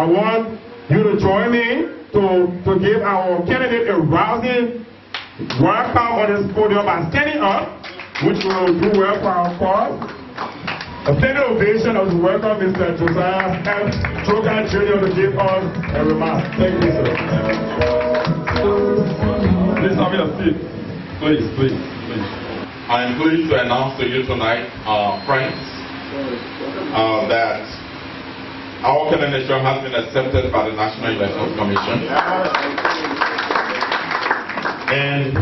I want you to join me to give our candidate a rousing welcome on this podium by standing up, which will do well for our cause. A standing ovation as we welcome Mr. Joekai'S Jr. to give us a remark. Thank you, sir. Please have your seat. Please. I am pleased to announce to you tonight, friends, that our candidature has been accepted by the National Elections Commission. And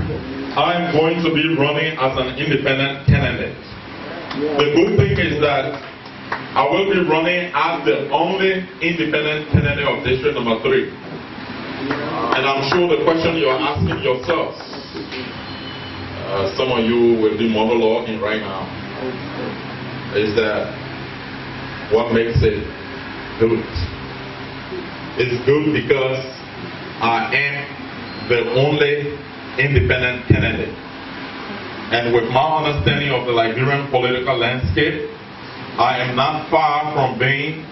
I am going to be running as an independent candidate. The good thing is that I will be running as the only independent candidate of District Number 3. And I'm sure the question you're asking yourselves, some of you will be monologuing right now, is that what makes it good? It's good because I am the only independent candidate. And with my understanding of the Liberian political landscape, I am not far from being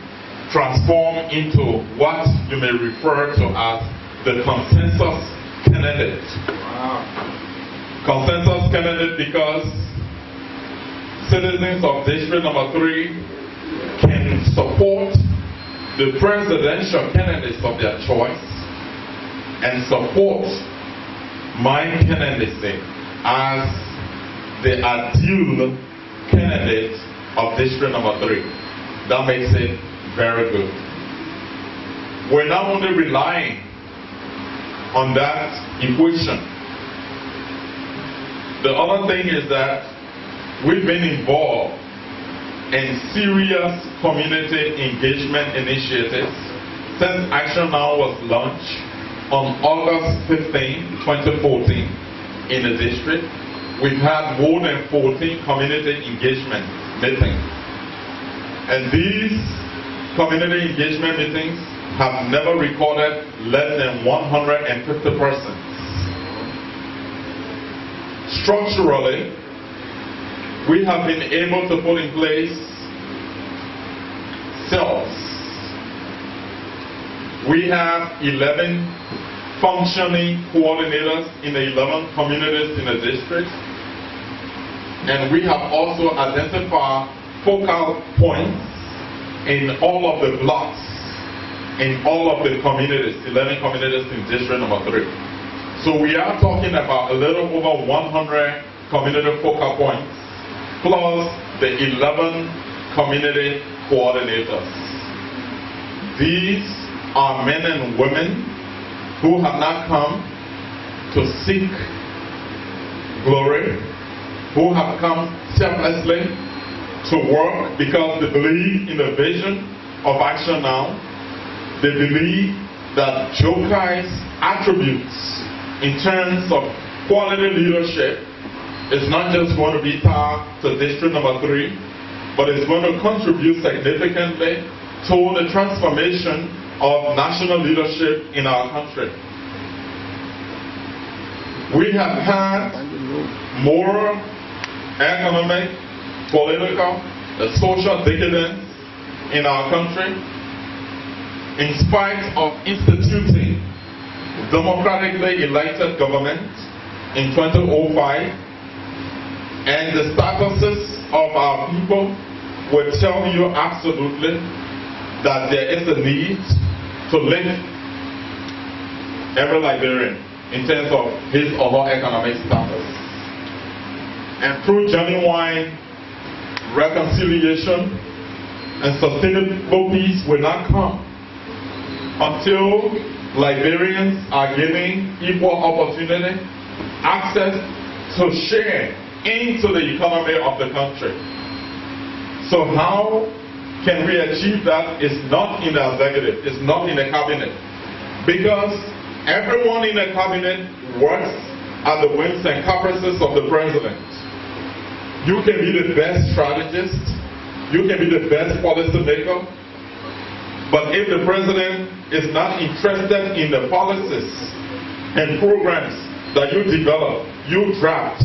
transformed into what you may refer to as the consensus candidate. Consensus candidate because citizens of District Number 3 can support the presidential candidates of their choice and support my candidacy as the ideal candidate of District Number 3. That makes it very good. We're not only relying on that equation. The other thing is that we've been involved in serious community engagement initiatives since Action Now was launched on August 15, 2014 in the district. We've had more than 14 community engagement meetings. And these community engagement meetings have never recorded less than 150 persons. Structurally, we have been able to put in place cells. We have 11 functioning coordinators in the 11 communities in the district. And we have also identified focal points in all of the blocks, in all of the communities, 11 communities in District Number 3. So we are talking about a little over 100 community focal points, plus the 11 community coordinators. These are men and women who have not come to seek glory, who have come selflessly to work because they believe in the vision of Action Now. They believe that Joekai'S attributes in terms of quality leadership is not just going to be tied to District Number 3, but it's going to contribute significantly to the transformation of national leadership in our country. We have had more economic, political, and social decadence in our country in spite of instituting democratically elected government in 2005, and the statuses of our people will tell you absolutely that there is a need to lift every Liberian in terms of his or her economic status. And through genuine reconciliation and sustainable peace will not come until Liberians are given equal opportunity, access to share into the economy of the country. So how can we achieve that? It's not in the executive, it's not in the cabinet. Because everyone in the cabinet works at the whims and caprices of the president. You can be the best strategist, you can be the best policy maker, but if the president is not interested in the policies and programs that you develop, you draft,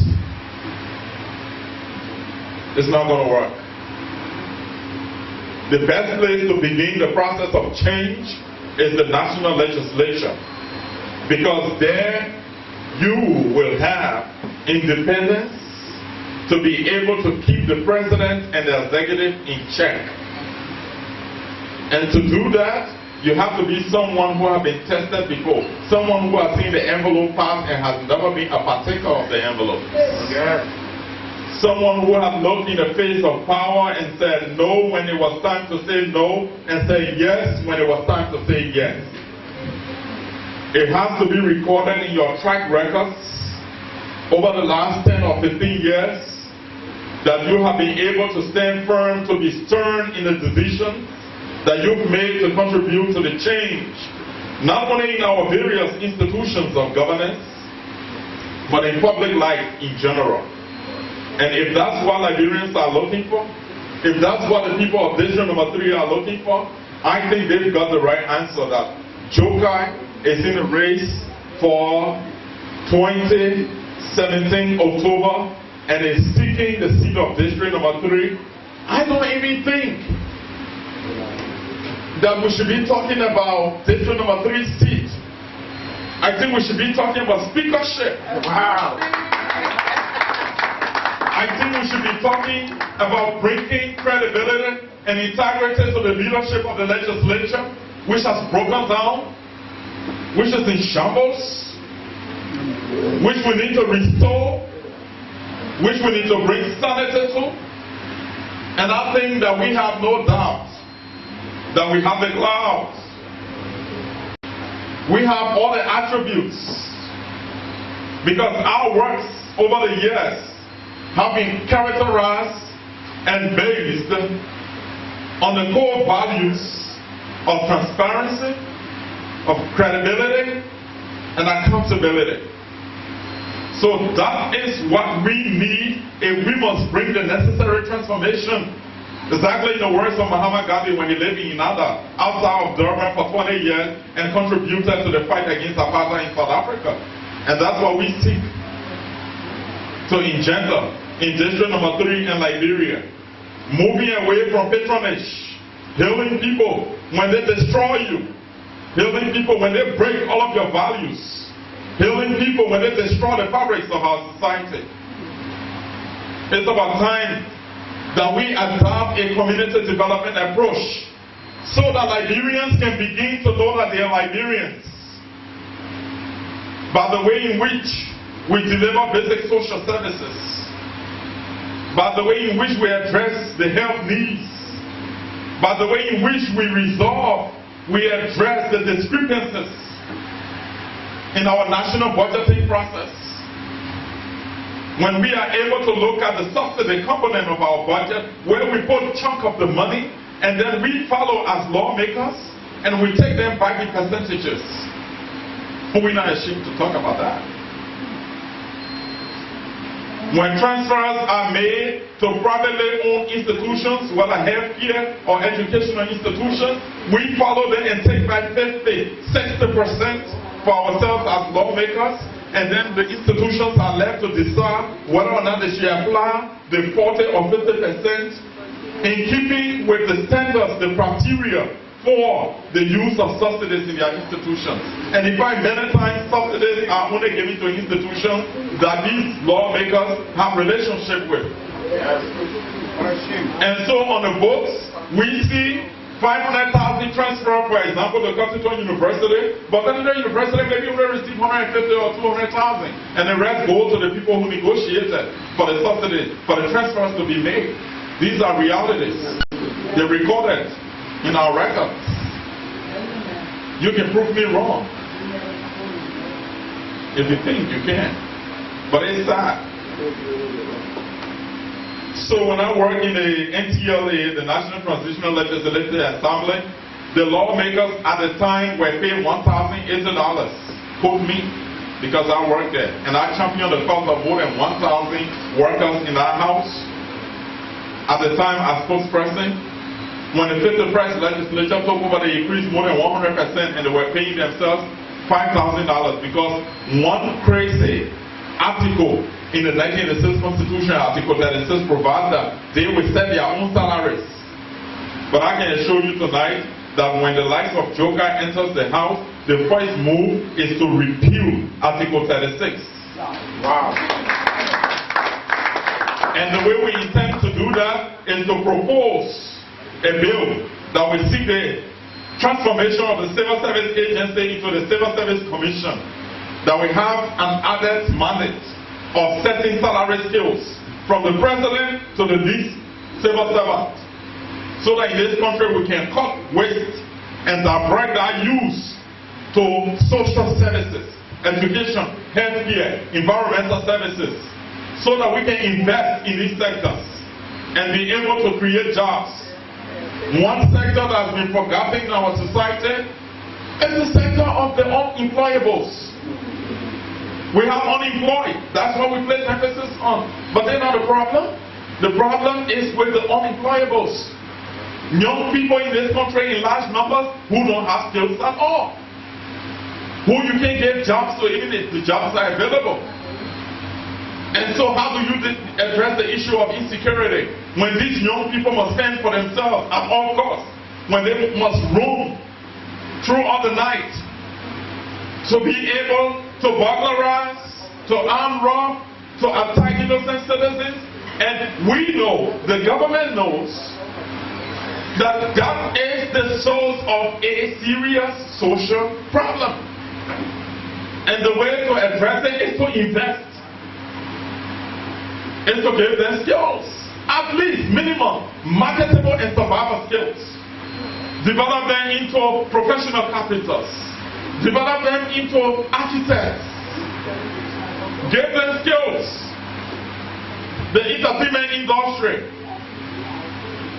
it's not going to work. The best place to begin the process of change is the national legislature, because there you will have independence to be able to keep the president and the executive in check. And to do that, you have to be someone who has been tested before, someone who has seen the envelope pass and has never been a partaker of the envelope. Yes. Someone who has looked in the face of power and said no when it was time to say no, and said yes when it was time to say yes. It has to be recorded in your track records over the last 10 or 15 years that you have been able to stand firm, to be stern in the decisions that you've made to contribute to the change, not only in our various institutions of governance, but in public life in general. And if that's what Liberians are looking for, if that's what the people of District Number 3 are looking for, I think they've got the right answer, that Joekai's is in the race for 2017 October and is seeking the seat of District Number 3. I don't even think that we should be talking about District Number 3's seat. I think we should be talking about speakership. Wow. I think we should be talking about bringing credibility and integrity to the leadership of the legislature, which has broken down, which is in shambles, which we need to restore, which we need to bring sanity to. And I think that we have no doubt that we have the clouds. We have all the attributes, because our works over the years have been characterized and based on the core values of transparency, of credibility, and accountability. So that is what we need if we must bring the necessary transformation. Exactly in the words of Mahatma Gandhi when he lived in Inada, outside of Durban for 20 years and contributed to the fight against apartheid in South Africa. And that's what we seek to engender in District Number 3 in Liberia. Moving away from patronage, healing people when they destroy you, healing people when they break all of your values, healing people when they destroy the fabrics of our society. It's about time that we adopt a community development approach so that Liberians can begin to know that they are Liberians by the way in which we deliver basic social services, by the way in which we address the health needs, by the way in which we address the discrepancies in our national budgeting process. When we are able to look at the subsidy component of our budget, where we put a chunk of the money, and then we follow as lawmakers, and we take them back in percentages. We're not ashamed to talk about that. When transfers are made to privately owned institutions, whether healthcare or educational institutions, we follow them and take back 50, 60% for ourselves as lawmakers, and then the institutions are left to decide whether or not they should apply the 40 or 50% in keeping with the standards, the criteria for the use of subsidies in their institutions. And in fact, many times subsidies are only given to institutions that these lawmakers have relationship with. Yes. And so on the books, we see 500,000 transfer, for example, to Constitution University, but Constitution University maybe only receive 150 or 200,000, and the rest go to the people who negotiated for the subsidies, for the transfers to be made. These are realities. They're recorded in our records. You can prove me wrong. If you think you can. But it's sad. So when I worked in the NTLA, the National Transitional Legislative Assembly, the lawmakers at the time were paid $1,080. Quote me, because I worked there. And I championed the cause of more than 1,000 workers in our house. At the time, as spokesperson, when the 51st legislature took over, they increased more than 100%, and they were paying themselves $5,000 because one crazy article in the 1986 Constitution, Article 36, provides that they will set their own salaries. But I can assure you tonight that when the likes of Joekai'S enters the House, the first move is to repeal Article 36. Wow. And the way we intend to do that is to propose a bill that will seek the transformation of the Civil Service Agency into the Civil Service Commission, that we have an added mandate of setting salary scales from the president to the least civil servant, so that in this country we can cut waste and direct our use to social services, education, healthcare, environmental services, so that we can invest in these sectors and be able to create jobs. One sector that has been forgotten in our society is the sector of the unemployables. We have unemployed. That's what we place emphasis on. But they're not the problem. The problem is with the unemployables. Young people in this country in large numbers who don't have skills at all. Who you can get jobs to even if the jobs are available. And so how do you address the issue of insecurity when these young people must fend for themselves at all costs, when they must roam throughout the night to be able to burglarize, to arm rob, to attack innocent citizens? And we know, the government knows, that that is the source of a serious social problem. And the way to address it is to invest. Is to give them skills, at least minimum, marketable and survival skills. Develop them into professional carpenters. Develop them into architects. Give them skills. The entertainment industry.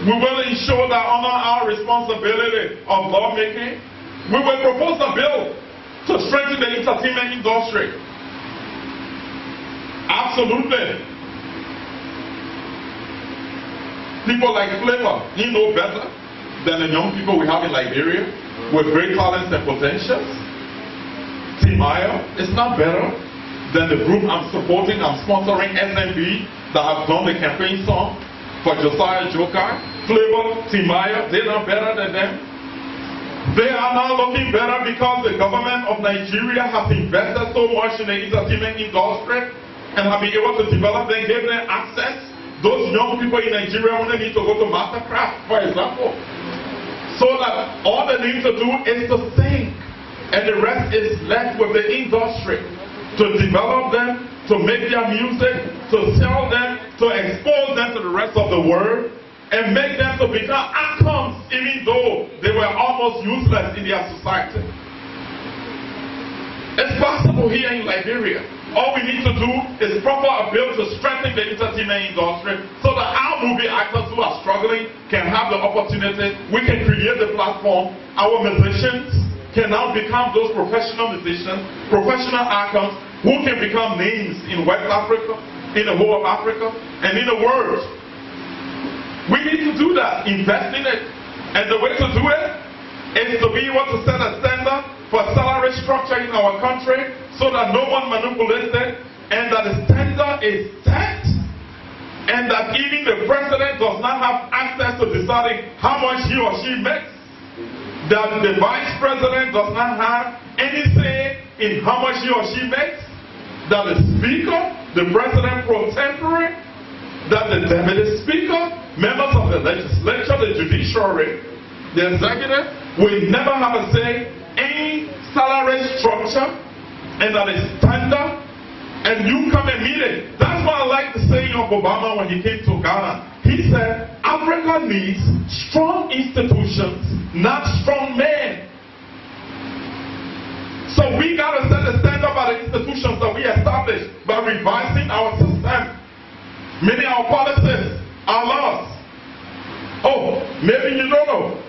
We will ensure that under our responsibility of lawmaking, we will propose a bill to strengthen the entertainment industry. Absolutely. People like Flavor, he know better than the young people we have in Liberia with great talents and potentials. Timaya is not better than the group I'm supporting. I'm sponsoring SMB that have done the campaign song for Joekai'S. Flavor, Timaya, they're not better than them. They are now looking better because the government of Nigeria has invested so much in the entertainment industry and have been able to develop them, give them access. Those young people in Nigeria only need to go to Mastercraft, for example. So that all they need to do is to sing. And the rest is left with the industry. To develop them, to make their music, to sell them, to expose them to the rest of the world, and make them to become icons, even though they were almost useless in their society. It's possible here in Liberia. All we need to do is proper a bill to strengthen the entertainment industry so that our movie actors who are struggling can have the opportunity. We can create the platform. Our musicians can now become those professional musicians, professional actors who can become names in West Africa, in the whole of Africa, and in the world. We need to do that, invest in it. And the way to do it is to be able to set a standard for salary structure in our country so that no one manipulates it, and that the standard is set, and that even the president does not have access to deciding how much he or she makes, that the vice president does not have any say in how much he or she makes, that the speaker, the president pro tempore, that the deputy speaker, members of the legislature, the judiciary, the executive will never have a say in salary structure, and that is standard, and you come and meet it. That's why I like the saying of Obama when he came to Ghana. He said, Africa needs strong institutions, not strong men. So we got to set the standard by the institutions that we establish by revising our system. Many of our policies, our laws. Oh, maybe you don't know.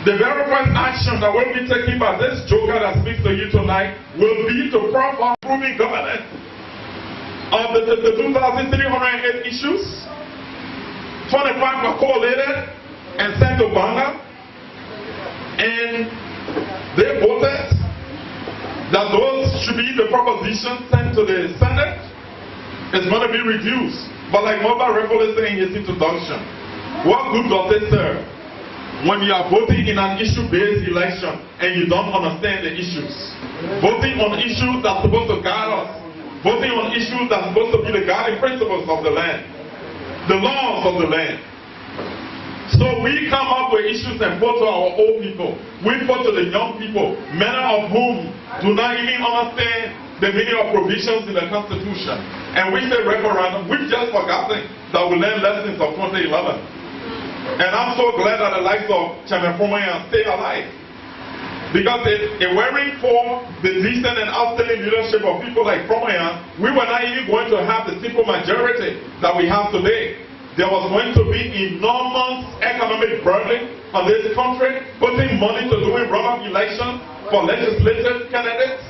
The very first action that will be taken by this Joker that speaks to you tonight will be to proper improving governance of the 2,308 issues. 25 were collated and sent to Ghana, and they voted that those should be the propositions sent to the Senate. It's going to be reduced. But like Mobile Revel is saying in his introduction, what good does it serve when you are voting in an issue-based election and you don't understand the issues. Voting on issues that's supposed to guide us. Voting on issues that's supposed to be the guiding principles of the land. The laws of the land. So we come up with issues and vote to our old people. We vote to the young people, many of whom do not even understand the meaning of provisions in the Constitution. And we say referendum. We've just forgotten that we learned lessons of 2011. And I'm so glad that the likes of Chairman Fromayan stay alive. Because if it weren't for the decent and outstanding leadership of people like Fromayan, we were not even going to have the simple majority that we have today. There was going to be enormous economic burden on this country, putting money to doing runoff elections for legislative candidates.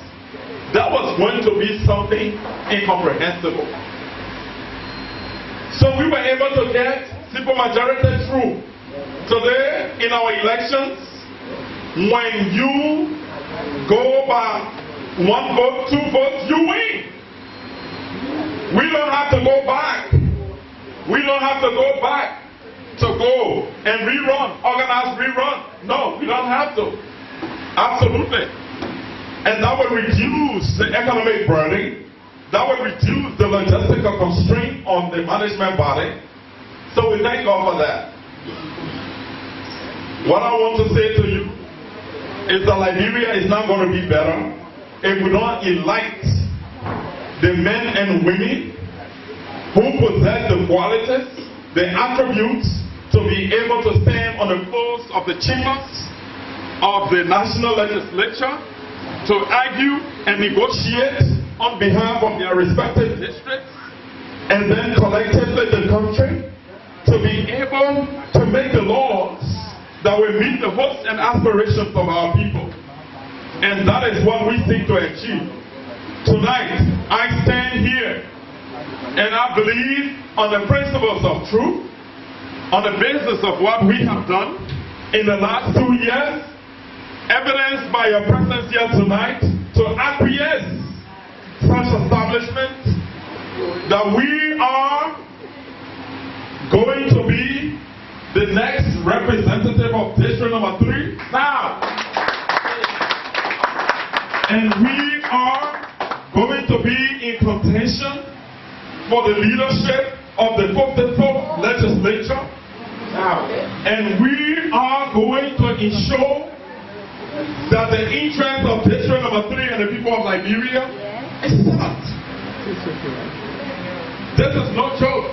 That was going to be something incomprehensible. So we were able to get simple majority through. Today, in our elections, when you go by one vote, two votes, you win. We don't have to go back. We don't have to go back to go and rerun, organize rerun. No, we don't have to. Absolutely. And that will reduce the economic burden. That will reduce the logistical constraint on the management body. So we thank God for that. What I want to say to you is that Liberia is not going to be better if we don't elect the men and women who possess the qualities, the attributes to be able to stand on the floors of the chambers of the national legislature to argue and negotiate on behalf of their respective districts, and then collectively the country to be able to make the laws that will meet the hopes and aspirations of our people. And that is what we seek to achieve. Tonight, I stand here and I believe on the principles of truth, on the basis of what we have done in the last 2 years, evidenced by your presence here tonight, to acquiesce such establishment that we are going to be the next representative of district number 3 now. And we are going to be in contention for the leadership of the 54th legislature. And we are going to ensure that the interest of district number 3 and the people of Liberia is served. This is no joke.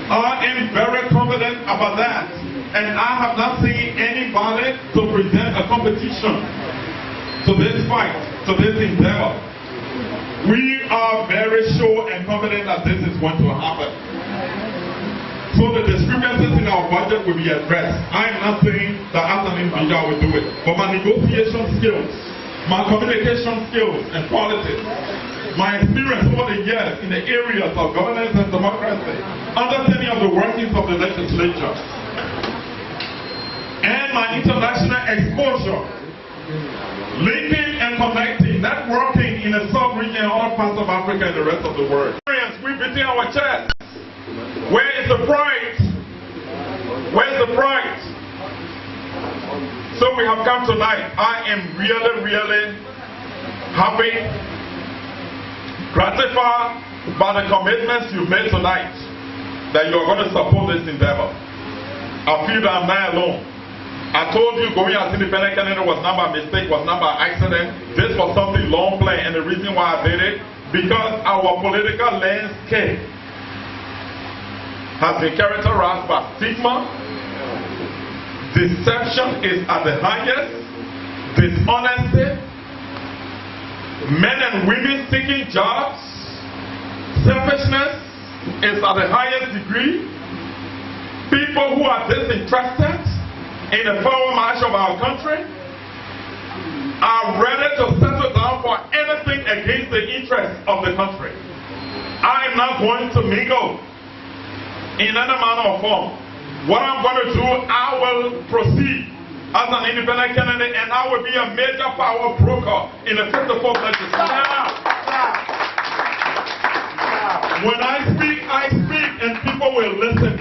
I am very confident about that. And I have not seen anybody to present a competition to this fight, to this endeavor. We are very sure and confident that this is going to happen. So the discrepancies in our budget will be addressed. I am not saying that as an individual will do it, but my negotiation skills, my communication skills and qualities, my experience over the years in the areas of governance and democracy, understanding of the workings of the legislature, and my international exposure, linking and connecting, networking in the sub-region and other parts of Africa and the rest of the world. We're beating our chest. Where is the pride? Where's the pride? So we have come tonight. I am really, really happy, gratified by the commitments you made tonight that you are going to support this endeavor. I feel that I'm not alone. I told you going as independent candidate was not by mistake, was not by accident. This was something long planned, and the reason why I did it, because our political landscape has been characterized by stigma, deception is at the highest, dishonesty, men and women seeking jobs, selfishness is at the highest degree, people who are disinterested in the forward march of our country are ready to settle down for anything against the interests of the country. I am not going to mingle in any manner or form. What I'm going to do, I will proceed as an independent candidate, and I will be a major power broker in the 54th legislature. When I speak, and people will listen.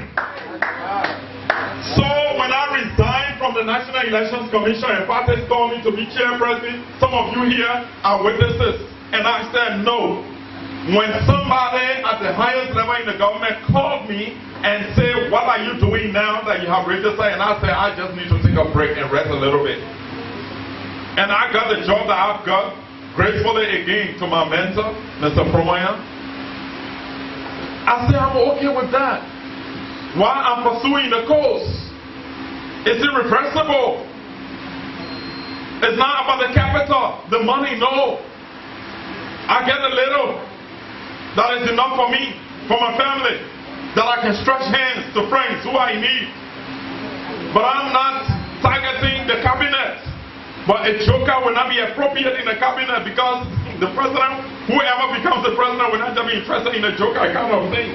National Elections Commission and parties told me to be chairperson. Some of you here are witnesses. And I said no. When somebody at the highest level in the government called me and said, what are you doing now that you have registered? And I said, I just need to take a break and rest a little bit. And I got the job that I've got gracefully again to my mentor, Mr. Promoya. I said, I'm okay with that. While I'm pursuing the cause, it's irreversible. It's not about the capital, the money, no. I get a little. That is enough for me, for my family, that I can stretch hands to friends who are in need. But I'm not targeting the cabinet. But a joker will not be appropriate in the cabinet because the president, whoever becomes the president, will not be interested in a joker kind of thing.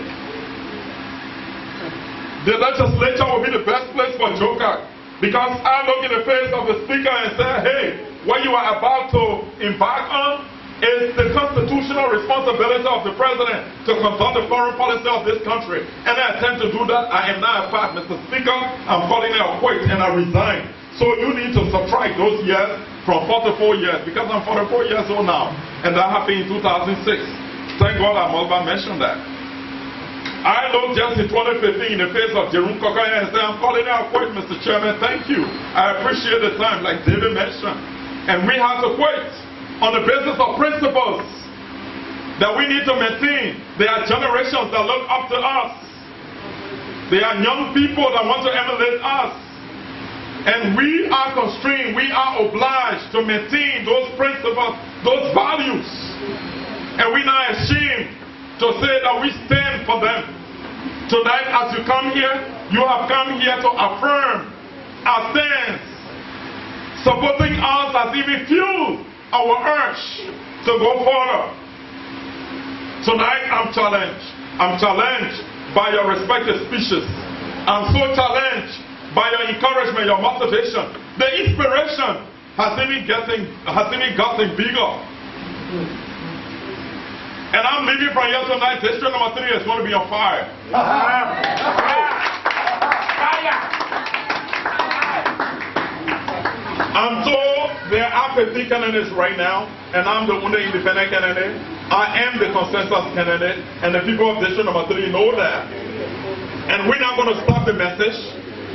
The legislature will be the best place for joker because I look in the face of the speaker and say, hey, what you are about to embark on is the constitutional responsibility of the president to conduct the foreign policy of this country. And I attempt to do that. I am not a part, Mr. Speaker. I'm calling it a quit and I resign. So you need to subtract those years from 44 years because I'm 44 years old now. And that happened in 2006. Thank God I must have mentioned that. I looked just in 2015 in the face of Joekai'S and said, I'm calling it a quit, Mr. Chairman. Thank you. I appreciate the time, like David mentioned. And we have to quit on the basis of principles that we need to maintain. There are generations that look up to us. There are young people that want to emulate us. And we are constrained, we are obliged to maintain those principles, those values. And we're not ashamed to say that we stand for them. Tonight, as you come here, you have come here to affirm our stance. Supporting us has even fueled our urge to go further. Tonight I'm challenged. I'm challenged by your respected speeches. I'm so challenged by your encouragement, your motivation. The inspiration has even gotten bigger. And I'm leaving from here tonight. District number 3 is going to be on fire. I'm told there are 50 candidates right now, and I'm the only independent candidate. I am the consensus candidate, and the people of District number 3 know that. And we're not going to stop the message.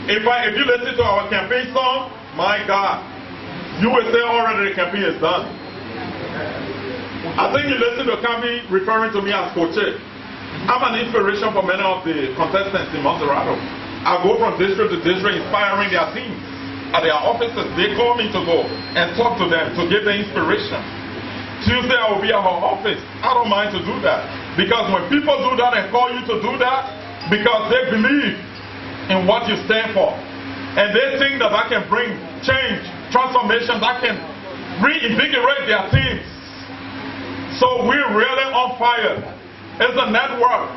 In fact, if you listen to our campaign song, my God, you will say already the campaign is done. I think you listen to the campaign referring to me as Coach. I'm an inspiration for many of the contestants in Monterrey. I go from district to district inspiring their teams. At their offices, they call me to go and talk to them to give them inspiration. Tuesday I will be at her office. I don't mind to do that. Because when people do that and call you to do that, because they believe in what you stand for. And they think that I can bring change, transformation, that can reinvigorate their teams. So we're really on fire. It's a network.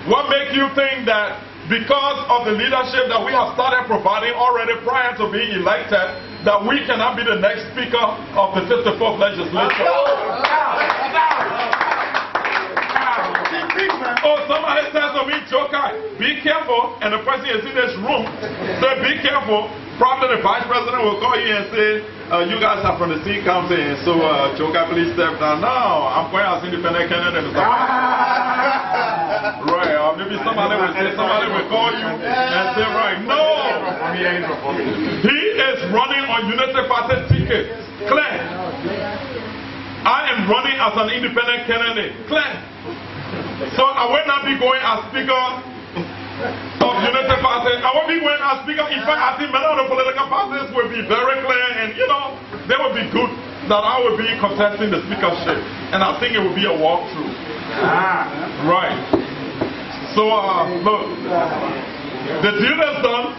What makes you think that because of the leadership that we have started providing already prior to being elected, that we cannot be the next speaker of the 54th legislature? Oh, somebody says to me, Joekai'S, be careful, and the person is in this room, so be careful. Probably the vice president will call you and say, you guys are from the city council, and so Joekai'S, please step down. No, I'm going as independent candidate. Right, or maybe somebody will call you and say, right, no, he is running on Unity Party ticket. Clear. I am running as an independent candidate. Clear. So I will not be going as speaker of Unity Party. I will be going as speaker. In fact, I think many of the political parties will be very clear, and you know, they will be good that I will be contesting the speakership. And I think it will be a walkthrough. Right. So, look, the deal is done,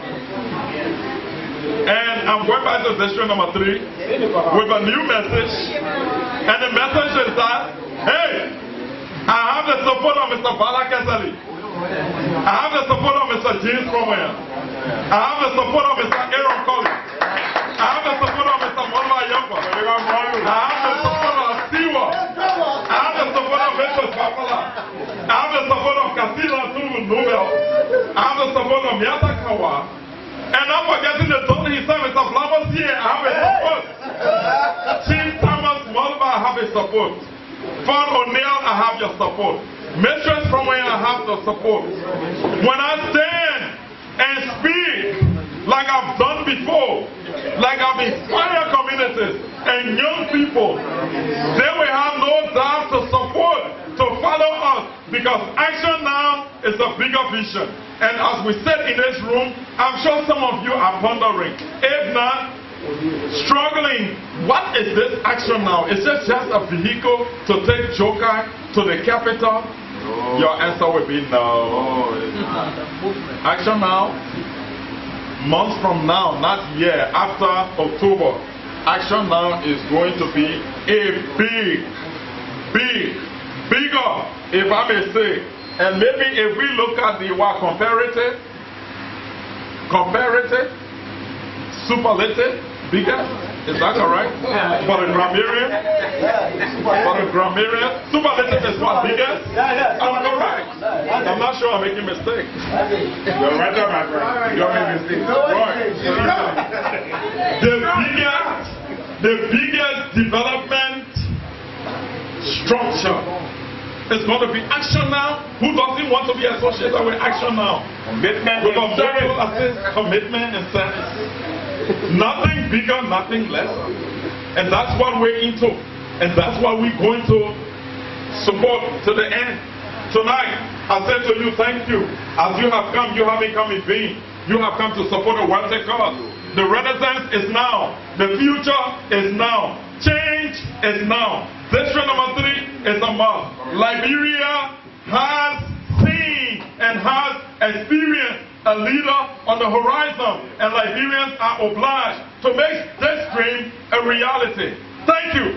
and I'm going back to district number 3 with a new message, and the message is that, hey, I have the support of Mr. Bala Kesali. I have the support of Mr. James Promoya. I have the support of Mr. Aaron Collins. I have the support of Mr. Molwa Yamba. I have the support of Siwa. I have the support of Mr. Papala. I have the support of Kasila Nobel. I have the support of Miyata Kawa. And I'm forgetting the daughter himself, Mr. his support. Fort O'Neill, I have your support. Mistress Cromwell, I have the support. When I stand and speak like I've done before, like I've inspired communities and young people, they will have no doubt to support, to follow us, because action now is a bigger vision. And as we sit in this room, I'm sure some of you are pondering, if not, struggling, what is this action now? Is it just a vehicle to take Joekai's to the capital? No. Your answer will be no. Action now, months from now, not year, after October, action now is going to be a bigger, if I may say. And maybe if we look at the comparative, superlative, bigger, is that correct? For the grammarian? Superlative is what, biggest? I'm correct. I'm not sure I'm making mistakes. You're right there, my friend. You're making mistakes. Right. The biggest development structure is going to be action now. Who doesn't want to be associated with action now? Commitment, with commitment and service. Nothing bigger, nothing less. And that's what we're into. And that's what we're going to support to the end. Tonight, I said to you, thank you. As you have come, you haven't come in vain. You have come to support a worthy cause. The Renaissance is now. The future is now. Change is now. District number 3 is a must. Liberia has seen and has experienced a leader on the horizon, and Liberians are obliged to make this dream a reality. Thank you.